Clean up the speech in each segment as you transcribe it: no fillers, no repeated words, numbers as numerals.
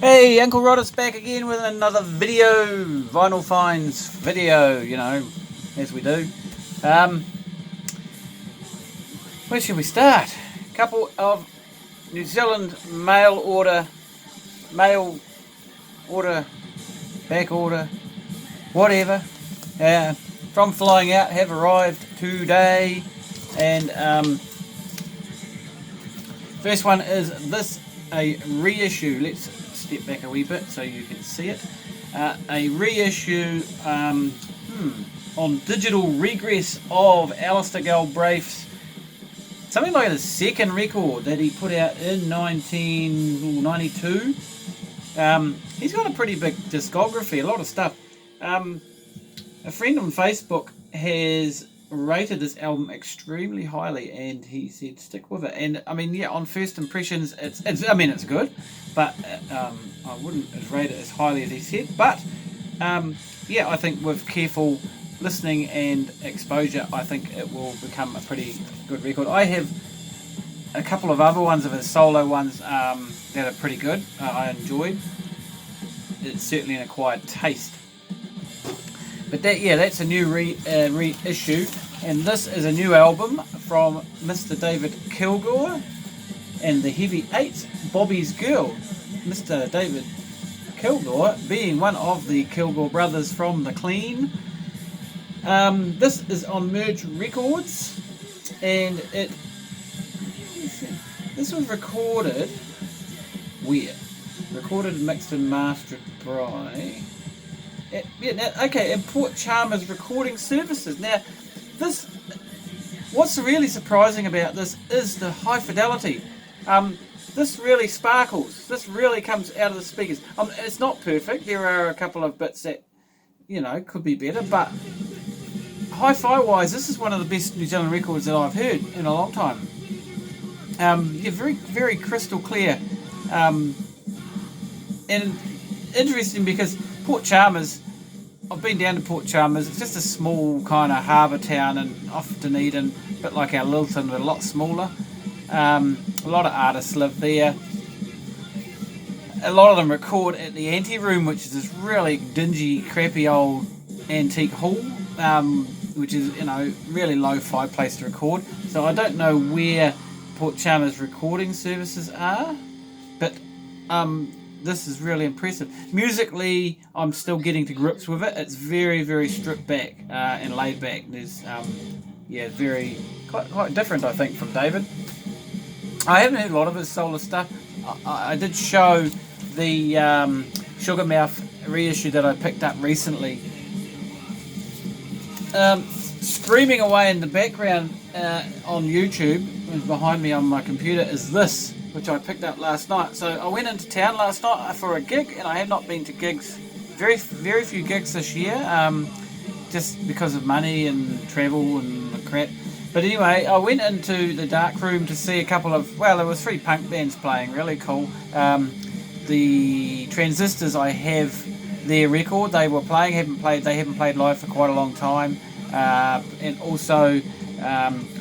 Hey, Uncle Roddus back again with another video, vinyl finds video, as we do. Where should we start? A couple of New Zealand mail order, back order, whatever, from Flying Out have arrived today. And first one is this, a reissue. Let's step back a wee bit so you can see it. A reissue on digital regress of Alistair Galbraith's, something like the second record that he put out in 1992. He's got a pretty big discography, a lot of stuff. A friend on Facebook has rated this album extremely highly, and he said stick with it. And I mean, yeah, on first impressions, it's good, but I wouldn't rate it as highly as he said. But yeah, I think with careful listening and exposure, I think it will become a pretty good record. I have a couple of other ones of his solo ones that are pretty good. I enjoyed. It's certainly an acquired taste. But that's a new reissue, and this is a new album from Mr. David Kilgour and the Heavy Eight, Bobby's Girl. Mr. David Kilgour being one of the Kilgour brothers from The Clean. This is on Merge Records, and this was recorded where? Recorded, mixed and mastered by... in Port Chalmers Recording Services. Now, what's really surprising about this is the high fidelity. This really sparkles. This really comes out of the speakers. It's not perfect. There are a couple of bits that, could be better, but hi-fi wise, this is one of the best New Zealand records that I've heard in a long time. Very, very crystal clear. And interesting because Port Chalmers, I've been down to Port Chalmers. It's just a small kind of harbour town and off Dunedin, a bit like our Lilton, but a lot smaller. A lot of artists live there. A lot of them record at the Ante Room, which is this really dingy, crappy old antique hall, which is, really lo-fi place to record. So I don't know where Port Chalmers recording services are, but this is really impressive. Musically, I'm still getting to grips with it. It's very, very stripped back and laid back. There's, quite different, I think, from David. I haven't heard a lot of his solo stuff. I did show the Sugarmouth reissue that I picked up recently. Screaming away in the background on YouTube, behind me on my computer, is this, which I picked up last night. So I went into town last night for a gig, and I have not been to gigs, very, very few gigs this year, just because of money and travel and the crap. But anyway, I went into the dark room to see a couple of, there was 3 punk bands playing, really cool. The Transistors, I have their record, they were playing, they haven't played live for quite a long time. And also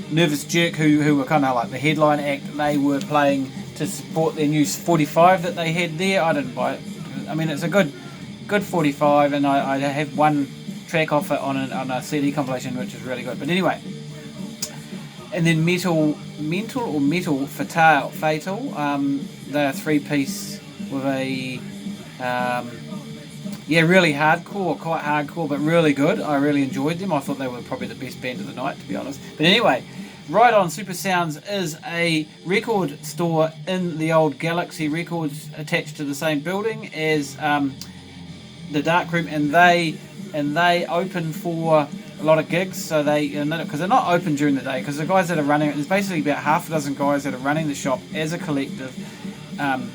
Nervous Jerk, who were kind of like the headline act, they were playing to support their new 45 that they had there. I didn't buy it. I mean, it's a good 45, and I have one track off it on a CD compilation, which is really good. But anyway, and then Metal Fatal. They're a 3-piece with a really hardcore, quite hardcore, but really good. I really enjoyed them. I thought they were probably the best band of the night, to be honest. But anyway, Right On Super Sounds is a record store in the old Galaxy Records, attached to the same building as the Dark Room, and they open for a lot of gigs. So because they're not open during the day, because the guys that are running it, there's basically about half a dozen guys that are running the shop as a collective.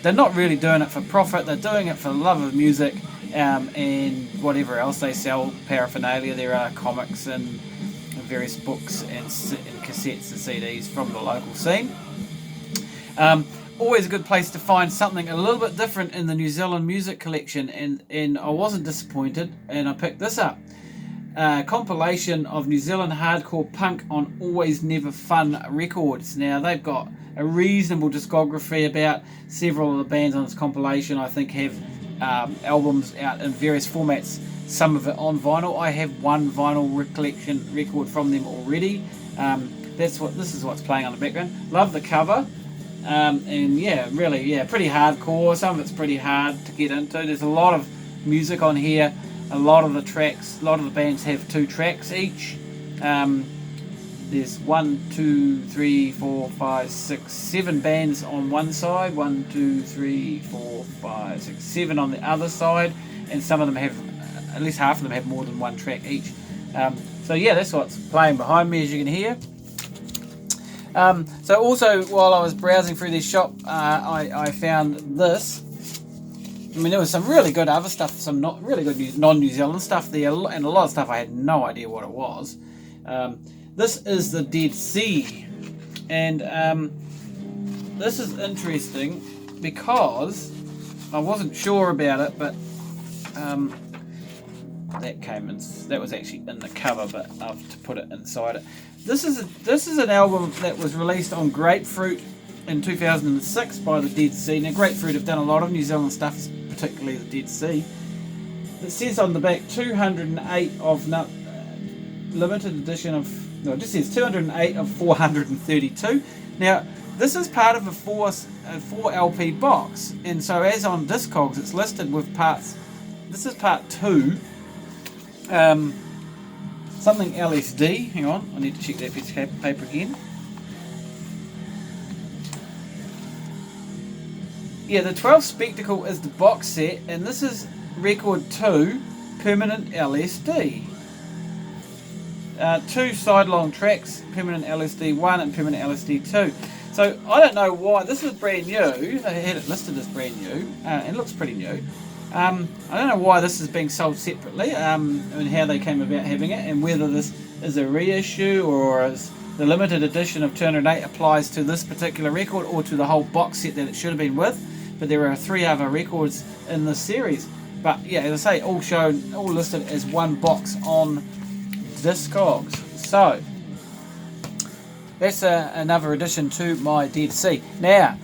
They're not really doing it for profit. They're doing it for the love of music. And whatever else they sell, paraphernalia. There are comics and various books and cassettes and CDs from the local scene. Always a good place to find something a little bit different in the New Zealand music collection, and I wasn't disappointed, and I picked this up. compilation of New Zealand hardcore punk on Always Never Fun Records. Now, they've got a reasonable discography. About several of the bands on this compilation, I think, have albums out in various formats, some of it on vinyl. I have one vinyl collection record from them already. This is what's playing on the background. Love the cover. And yeah, really, yeah, pretty hardcore. Some of it's pretty hard to get into. There's a lot of music on here. A lot of the bands have 2 tracks each. There's 1, 2, 3, 4, 5, 6, 7 bands on one side. 1, 2, 3, 4, 5, 6, 7 on the other side, and some of them have, at least half of them have more than 1 track each. So yeah, that's what's playing behind me, as you can hear. So also, while I was browsing through this shop, I found this. I mean, there was some really good other stuff, some not really good non-New Zealand stuff there, and a lot of stuff I had no idea what it was. This is the Dead Sea, and this is interesting because I wasn't sure about it, but that was actually in the cover, but I've to put it inside it. This is an album that was released on Grapefruit in 2006 by the Dead Sea. Now, Grapefruit have done a lot of New Zealand stuff, particularly the Dead Sea. It says on the back 208 of limited edition of, no, it just says 208 of 432. Now, this is part of a 4 LP box, and so as on Discogs, it's listed with parts. This is part 2. Something LSD. Hang on, I need to check that piece of paper again. Yeah, the 12 Spectacle is the box set, and this is record 2, Permanent LSD. 2 sidelong tracks, Permanent LSD 1 and Permanent LSD 2. So I don't know why, this is brand new, they had it listed as brand new, and it looks pretty new. I don't know why this is being sold separately, and how they came about having it, and whether this is a reissue or is the limited edition of 208 applies to this particular record or to the whole box set that it should have been with. But there are 3 other records in this series. But yeah, as I say, all listed as one box on Discogs. So that's another addition to my Dead Sea. Now,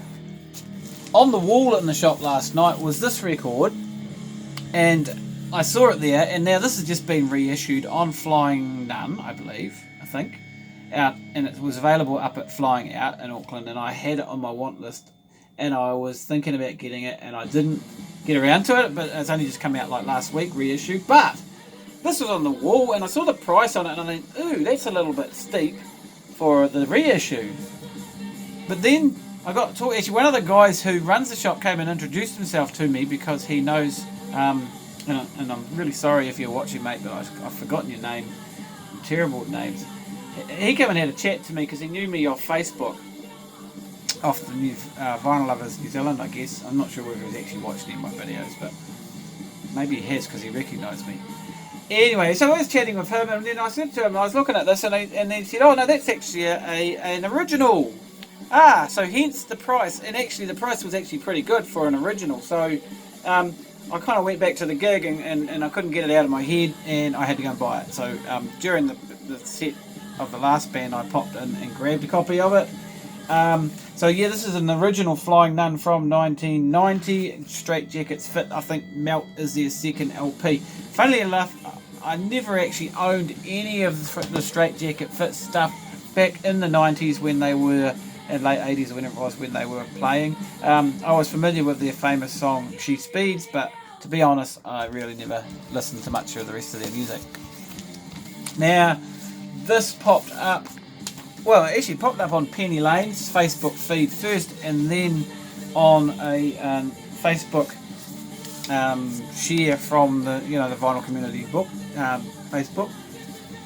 on the wall in the shop last night was this record, and I saw it there, and now this has just been reissued on Flying Nun, I think, out, and it was available up at Flying Out in Auckland, and I had it on my want list, and I was thinking about getting it, and I didn't get around to it, but it's only just come out like last week, reissued. But this was on the wall, and I saw the price on it, and I think, ooh, that's a little bit steep for the reissue. But then I got to talk. Actually, one of the guys who runs the shop came and introduced himself to me because he knows. And I'm really sorry if you're watching, mate, but I've forgotten your name. Terrible at names. He came and had a chat to me because he knew me off Facebook, off the new Vinyl Lovers New Zealand, I guess. I'm not sure whether he's actually watched any of my videos, but maybe he has because he recognised me. Anyway, so I was chatting with him, and then I said to him, I was looking at this, and he said, oh no, that's actually an original. So hence the price, and actually the price was actually pretty good for an original. So I kind of went back to the gig, and I couldn't get it out of my head, and I had to go and buy it. So during the set of the last band, I popped in and grabbed a copy of it. So yeah, this is an original Flying Nun from 1990. Straight Jackets Fit, I think Melt is their second LP. Funnily enough, I never actually owned any of the Straight Jacket Fit stuff back in the 90s when they were, and late 80s or whenever it was when they were playing. I was familiar with their famous song She Speeds, but to be honest, I really never listened to much of the rest of their music. Now, this popped up, well, it actually popped up on Penny Lane's Facebook feed first, and then on a Facebook share from the Vinyl Community book, Facebook.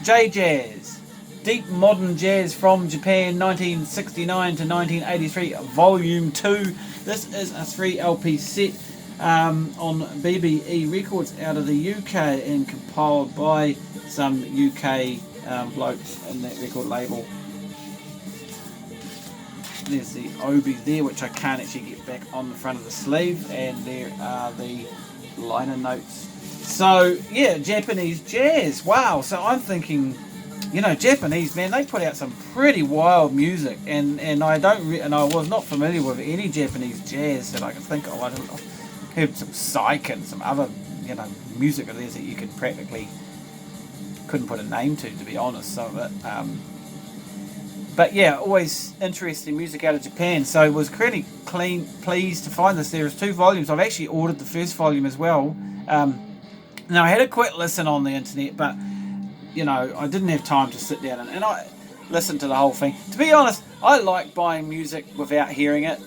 J-Jazz, Deep Modern Jazz from Japan, 1969 to 1983, Volume 2. This is a 3 LP set on BBE Records out of the UK and compiled by some UK blokes in that record label. There's the obies there, which I can't actually get back on the front of the sleeve, and there are the liner notes. So yeah, Japanese jazz. Wow. So I'm thinking, Japanese, man, they put out some pretty wild music, and I was not familiar with any Japanese jazz that I could think of. I heard some psych and some other music of theirs that you couldn't put a name to be honest. Some of it. But yeah, always interesting music out of Japan. So I was really pleased to find this. There's 2 volumes. I've actually ordered the first volume as well. Now I had a quick listen on the internet, but I didn't have time to sit down and I listened to the whole thing. To be honest, I like buying music without hearing it,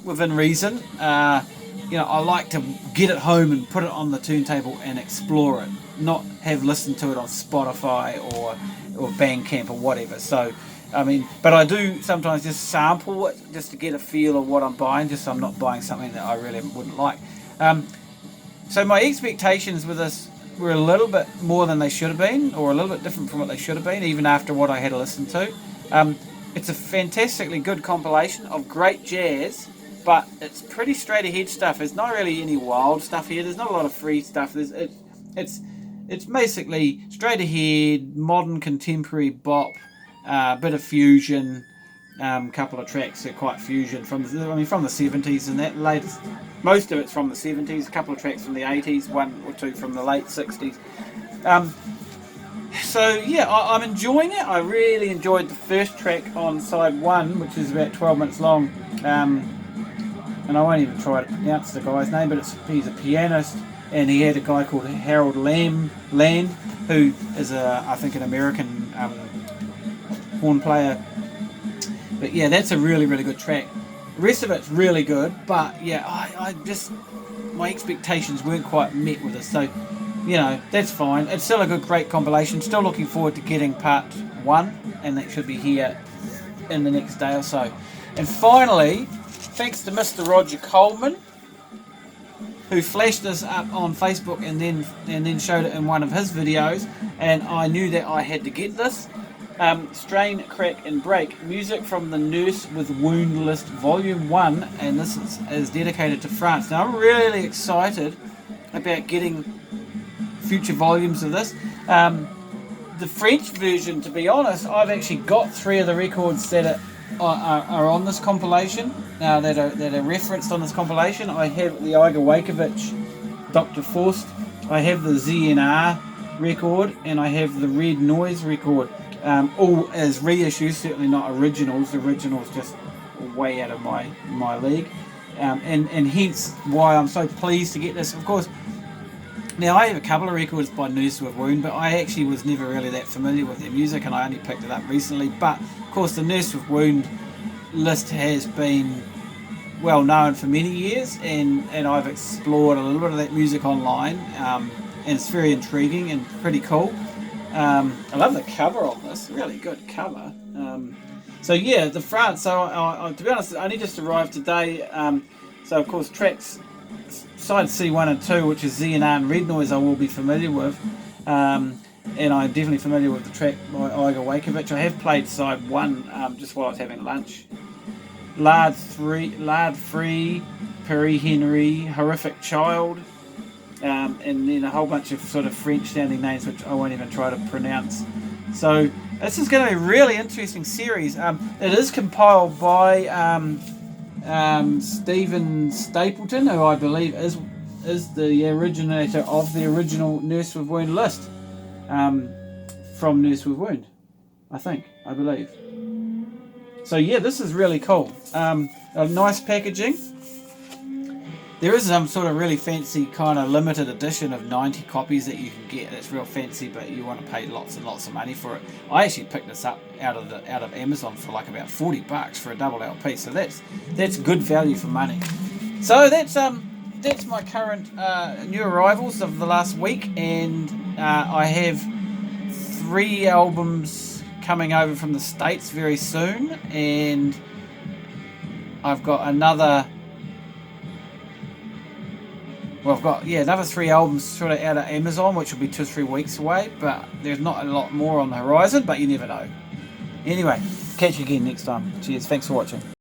within reason. I like to get it home and put it on the turntable and explore it, not have listened to it on Spotify or Bandcamp or whatever. So, but I do sometimes just sample it just to get a feel of what I'm buying, just so I'm not buying something that I really wouldn't like. So my expectations with this were a little bit more than they should have been, or a little bit different from what they should have been, even after what I had to listen to. It's a fantastically good compilation of great jazz, but it's pretty straight ahead stuff. There's not really any wild stuff here. There's not a lot of free stuff. It's basically straight ahead, modern contemporary bop, bit of fusion, couple of tracks that are quite fusion from the 70s and that latest. Most of it's from the 70s, a couple of tracks from the 80s, 1 or 2 from the late 60s. So yeah, I'm enjoying it. I really enjoyed the first track on side 1, which is about 12 minutes long. And I won't even try to pronounce the guy's name, but he's a pianist, and he had a guy called Harold Land, who is I think an American horn player. But yeah, that's a really, really good track. The rest of it's really good, but yeah, my expectations weren't quite met with this. So, that's fine. It's still a great compilation. Still looking forward to getting part 1, and that should be here in the next day or so. And finally, thanks to Mr. Roger Coleman, who flashed this up on Facebook and then showed it in one of his videos, and I knew that I had to get this. Strain, Crack and Break, music from the Nurse with Wound list volume 1, and this is dedicated to France. Now I'm really excited about getting future volumes of this. The French version, to be honest, I've actually got 3 of the records that are on this compilation, that are referenced on this compilation. I have the Igor Wakovich Dr. Faust, I have the ZNR record, and I have the Red Noise record. All as reissues, certainly not originals. The originals just way out of my league, and hence why I'm so pleased to get this. Of course, now I have a couple of records by Nurse with Wound, but I actually was never really that familiar with their music, and I only picked it up recently. But of course, the Nurse with Wound list has been well known for many years, and I've explored a little bit of that music online, and it's very intriguing and pretty cool. I love the cover on this, really good cover. So yeah, the France. So I, to be honest, I only just arrived today. So of course, tracks side C1 and 2, which is ZNR and Red Noise, I will be familiar with, and I'm definitely familiar with the track by Igor Wakovich. I have played side 1 just while I was having lunch. Lard Free, Perry Henry, Horrific Child. And then a whole bunch of sort of French-sounding names, which I won't even try to pronounce. So this is going to be a really interesting series. It is compiled by Stephen Stapleton, who I believe is the originator of the original Nurse with Wound list, from Nurse with Wound, I believe. So yeah, this is really cool. A nice packaging. There is some sort of really fancy kind of limited edition of 90 copies that you can get. That's real fancy, but you want to pay lots and lots of money for it. I actually picked this up out of Amazon for like about $40 for a double LP. So that's good value for money. So that's my current new arrivals of the last week, and I have 3 albums coming over from the States very soon, and I've got another. Well, I've got another 3 albums sort of out of Amazon, which will be 2 or 3 weeks away, but there's not a lot more on the horizon, but you never know. Anyway, catch you again next time. Cheers, thanks for watching.